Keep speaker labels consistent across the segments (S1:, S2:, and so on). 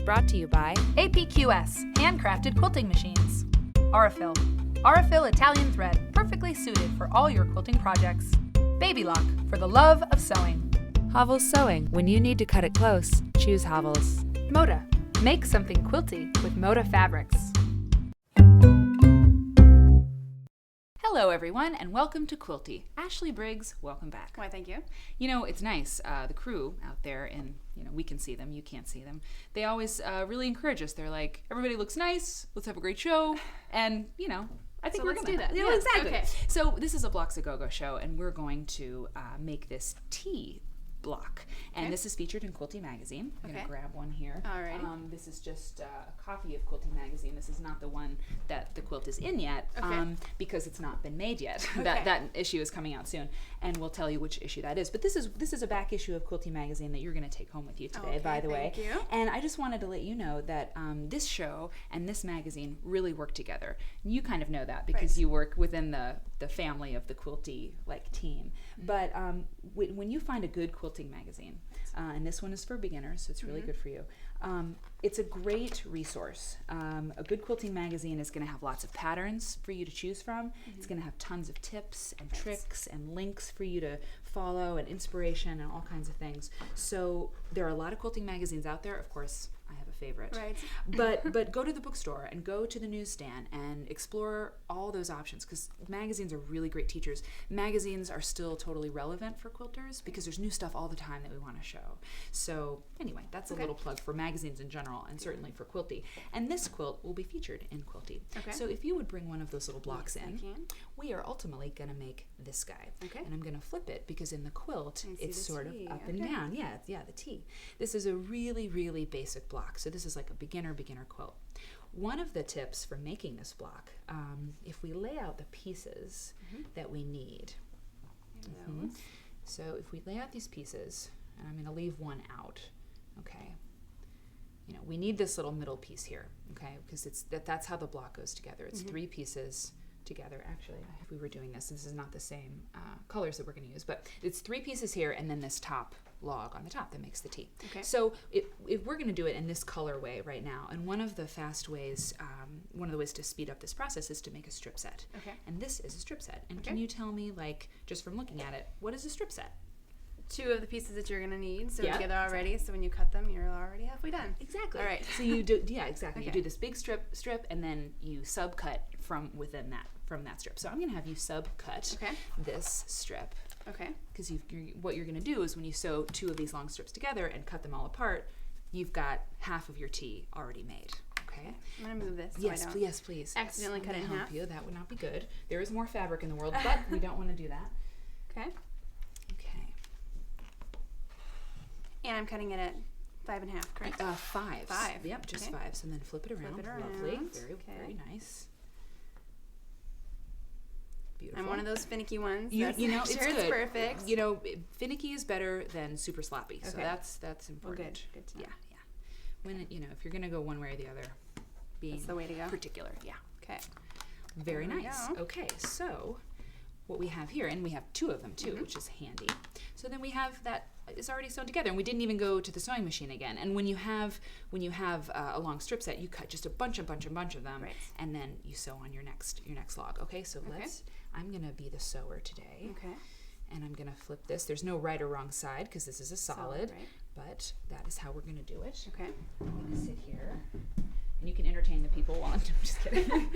S1: brought to you by
S2: APQS, handcrafted quilting machines. Aurifil. Aurifil Italian thread, perfectly suited for all your quilting projects. Baby Lock, for the love of sewing.
S1: Havel's Sewing. When you need to cut it close, choose Havel's.
S2: Moda. Make something quilty with Moda fabrics. Hello everyone, and welcome to Quilty. Ashley Briggs, welcome back.
S3: Why, thank you.
S2: You know, it's nice, the crew out there, and we can see them, you can't see them. They always really encourage us. They're like, everybody looks nice, let's have a great show, and I think
S3: So
S2: we're
S3: let's
S2: gonna
S3: do that.
S2: Yeah,
S3: Yeah,
S2: exactly.
S3: okay.
S2: So this is a Blocks a Go-Go show, and we're going to make this tea block, and
S3: Okay.
S2: this is featured in Quilty magazine. I'm
S3: Okay.
S2: gonna grab one here.
S3: Alrighty.
S2: This is just a copy of Quilty magazine. This is not the one that the quilt is in yet,
S3: Okay.
S2: because it's not been made yet.
S3: Okay.
S2: that issue is coming out soon, and we'll tell you which issue that is. But this is a back issue of Quilty magazine that you're going to take home with you today,
S3: Okay,
S2: by the way.
S3: thank you.
S2: And I just wanted to let you know that this show and this magazine really work together. You kind of know that because
S3: Right.
S2: you work within the family of the Quilty team.
S3: Mm-hmm.
S2: But when you find a good quilting magazine, and this one is for beginners, so it's really good for you. It's a great resource. A good quilting magazine is going to have lots of patterns for you to choose from. It's going to have tons of tips and tricks and links for you to follow and inspiration and all kinds of things. So there are a lot of quilting magazines out there. Of course, I have a favorite.
S3: Right.
S2: But go to the bookstore and go to the newsstand and explore all those options, because magazines are really great teachers. Magazines are still totally relevant for quilters because there's new stuff all the time that we want to show. So anyway, that's a little plug for magazines in general and certainly for Quilty. And this quilt will be featured in Quilty.
S3: Okay.
S2: So if you would bring one of those little blocks
S3: Yes, I
S2: in,
S3: can.
S2: we are ultimately going to make this guy.
S3: Okay.
S2: And I'm going to flip it because in the quilt,
S3: I see
S2: it's
S3: the
S2: sort of
S3: T.
S2: up and
S3: Okay.
S2: down. Yeah, the T. This is a really, really basic block. So this is like a beginner quilt. One of the tips for making this block, if we lay out the pieces that we need. So if we lay out these pieces, and I'm going to leave one out, okay? We need this little middle piece here, okay? Because that's how the block goes together. It's three pieces together. Actually, if we were doing this is not the same colors that we're going to use, but it's three pieces here and then this top log on the top that makes the T.
S3: Okay.
S2: So if we're going to do it in this colorway right now, and one of the fast ways, one of the ways to speed up this process is to make a strip set.
S3: Okay.
S2: And this is a strip set. And
S3: Okay.
S2: can you tell me, just from looking at it, what is a strip set?
S3: Two of the pieces that you're going to need sewn
S2: Yeah,
S3: together already, so when you cut them, you're already halfway done.
S2: Exactly.
S3: All right.
S2: So you do, yeah, exactly. You
S3: Okay.
S2: do this big strip, and then you subcut from within that, from that strip. So I'm going to have you subcut
S3: Okay.
S2: this strip.
S3: Okay.
S2: Because what you're going to do is when you sew two of these long strips together and cut them all apart, you've got half of your T already made. Okay.
S3: I'm going to move this
S2: Yes,
S3: so I don't
S2: yes, please.
S3: accidentally
S2: Yes,
S3: cut
S2: I'm
S3: it in
S2: gonna
S3: half.
S2: help you. That would not be good. There is more fabric in the world, but we don't want to do that.
S3: Okay.
S2: Okay.
S3: And I'm cutting it at 5.5, correct?
S2: 5.
S3: 5.
S2: Yep, just
S3: Okay.
S2: 5. So then flip it around.
S3: Flip it around.
S2: Lovely. Very,
S3: Okay.
S2: very nice. Beautiful.
S3: I'm one of those finicky ones.
S2: You
S3: That's
S2: know,
S3: make sure
S2: it's
S3: it's
S2: good.
S3: perfect.
S2: Finicky is better than super sloppy. So
S3: Okay.
S2: that's important.
S3: Well, good to know.
S2: Yeah. When if you're gonna go one way or the other, being
S3: That's the way to go.
S2: particular. Yeah.
S3: Okay.
S2: Very
S3: There we
S2: nice.
S3: go.
S2: Okay, so what we have here, and we have two of them too, which is handy. So then we have that is already sewn together, and we didn't even go to the sewing machine again. And when you have a long strip set, you cut just a bunch of them,
S3: Right.
S2: and then you sew on your next log. Okay, so I'm gonna be the sewer today.
S3: Okay.
S2: And I'm gonna flip this. There's no right or wrong side because this is a solid,
S3: right.
S2: but that is how we're gonna do it.
S3: Okay.
S2: I'm gonna sit here, and you can entertain the people while I'm just kidding.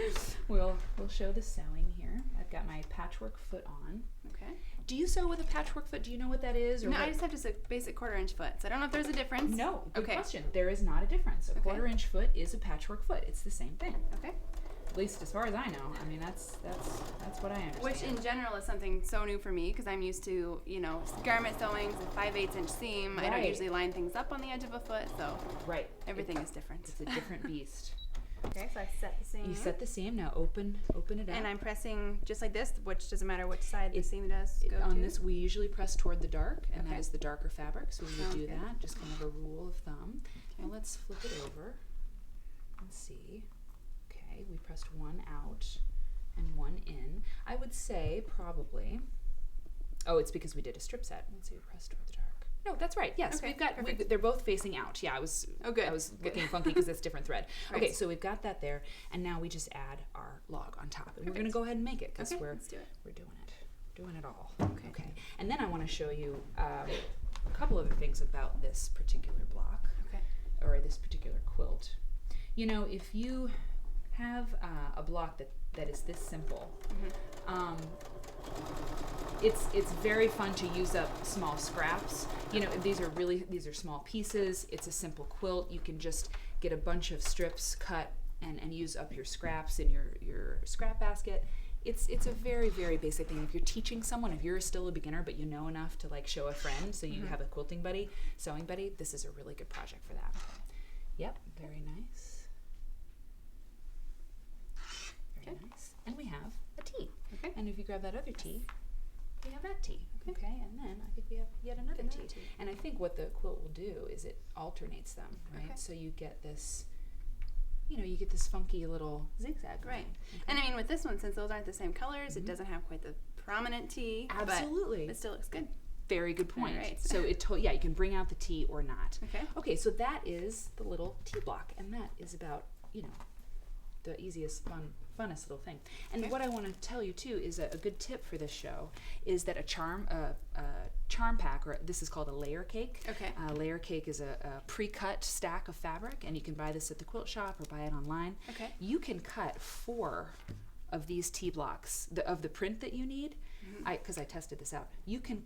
S2: we'll show the sewing here. I've got my patchwork foot on.
S3: Okay.
S2: Do you sew with a patchwork foot? Do you know what that is? Or
S3: No,
S2: what?
S3: I just have just a basic 1/4-inch foot, so I don't know if there's a difference.
S2: No, good
S3: Okay.
S2: question. There is not a difference. A
S3: Okay.
S2: 1/4-inch foot is a patchwork foot. It's the same thing.
S3: Okay.
S2: At least as far as I know. I mean, that's what I understand.
S3: Which in general is something so new for me because I'm used to, garment sewings and 5/8-inch seam. I don't
S2: Right.
S3: usually line things up on the edge of a foot, so
S2: right.
S3: everything is different.
S2: It's a different beast.
S3: Okay, so I set the seam.
S2: You set the seam. Now open it up.
S3: And I'm pressing just like this, which doesn't matter which side the seam does go
S2: On
S3: to.
S2: this, we usually press toward the dark, and that
S3: Okay.
S2: is the darker fabric, so we would
S3: Sounds
S2: do
S3: good.
S2: that, just kind of a rule of thumb. Now let's flip it over and see. Okay, we pressed one out and one in. I would say probably, oh, it's because we did a strip set. Let's see, we pressed toward the dark. No, that's right. Yes,
S3: Okay,
S2: they're both facing out. Yeah, I was looking funky because it's different thread.
S3: Right.
S2: Okay, so we've got that there, and now we just add our log on top, and we're going to go ahead and make it because
S3: let's do it.
S2: we're doing it all. Okay. And then I want to show you a couple other things about this particular block, or this particular quilt. You know, if you have a block that is this simple, it's very fun to use up small scraps. You know, these are small pieces. It's a simple quilt. You can just get a bunch of strips cut and use up your scraps in your scrap basket. It's a very, very basic thing. If you're teaching someone, if you're still a beginner but you know enough to like show a friend, so you have a quilting buddy, sewing buddy, this is a really good project for that. Yep, very nice. Very nice. And we have a T. Okay. And if you grab that other T, we have that T. Okay. And then I think we have yet another T. And I think what the quilt will do is it alternates them, right? Okay. So you get this, you get this funky little zigzag.
S3: Right. Okay. And I mean, with this one, since those aren't the same colors, it doesn't have quite the prominent T.
S2: Absolutely.
S3: But it still looks good.
S2: Very good point.
S3: Right.
S2: So you can bring out the T or not.
S3: Okay.
S2: Okay, so that is the little T block, and that is about, the easiest, funnest little thing. And what I want to tell you too is a good tip for this show is that a charm pack, or this is called a layer cake. Okay. Layer cake is a pre-cut stack of fabric, and you can buy this at the quilt shop or buy it online. Okay. You can cut 4 of these T blocks of the print that you need. Because I tested this out. You can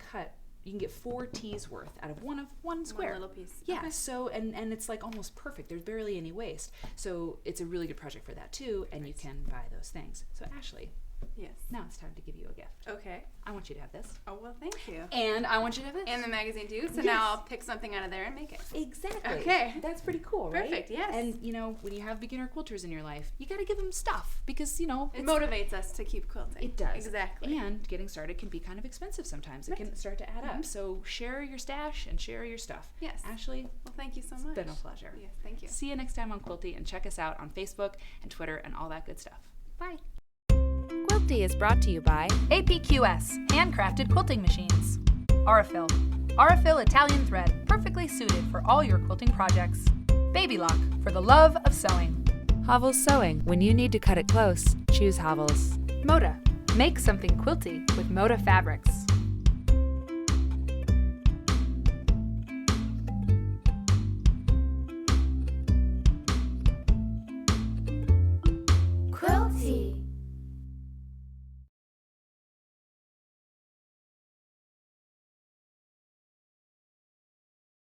S2: get 4 T's worth out of one square.
S3: One little piece.
S2: Yeah. Okay. So and it's like almost perfect. There's barely any waste. So it's a really good project for that too. And you can buy those things. So Ashley.
S3: Yes.
S2: Now it's time to give you a gift.
S3: Okay.
S2: I want you to have this.
S3: Oh, well, thank you.
S2: And I want you to have this.
S3: And the magazine too. So now I'll pick something out of there and make it.
S2: Exactly.
S3: Okay.
S2: That's pretty cool, right?
S3: Perfect, yes.
S2: And, when you have beginner quilters in your life, you got to give them stuff because,
S3: it motivates us to keep quilting.
S2: It does.
S3: Exactly.
S2: And getting started can be kind of expensive sometimes. It can start to add up. So share your stash and share your stuff.
S3: Yes.
S2: Ashley.
S3: Well, thank you so much.
S2: It's been a pleasure.
S3: Yes, thank you.
S2: See you next time on Quilty, and check us out on Facebook and Twitter and all that good stuff. Bye.
S1: Quilty is brought to you by
S4: APQS, handcrafted quilting machines. Aurifil Italian thread, perfectly suited for all your quilting projects. Baby Lock, for the love of sewing.
S1: Hovels Sewing. When you need to cut it close, choose Hovels.
S4: Moda, make something quilty with Moda fabrics.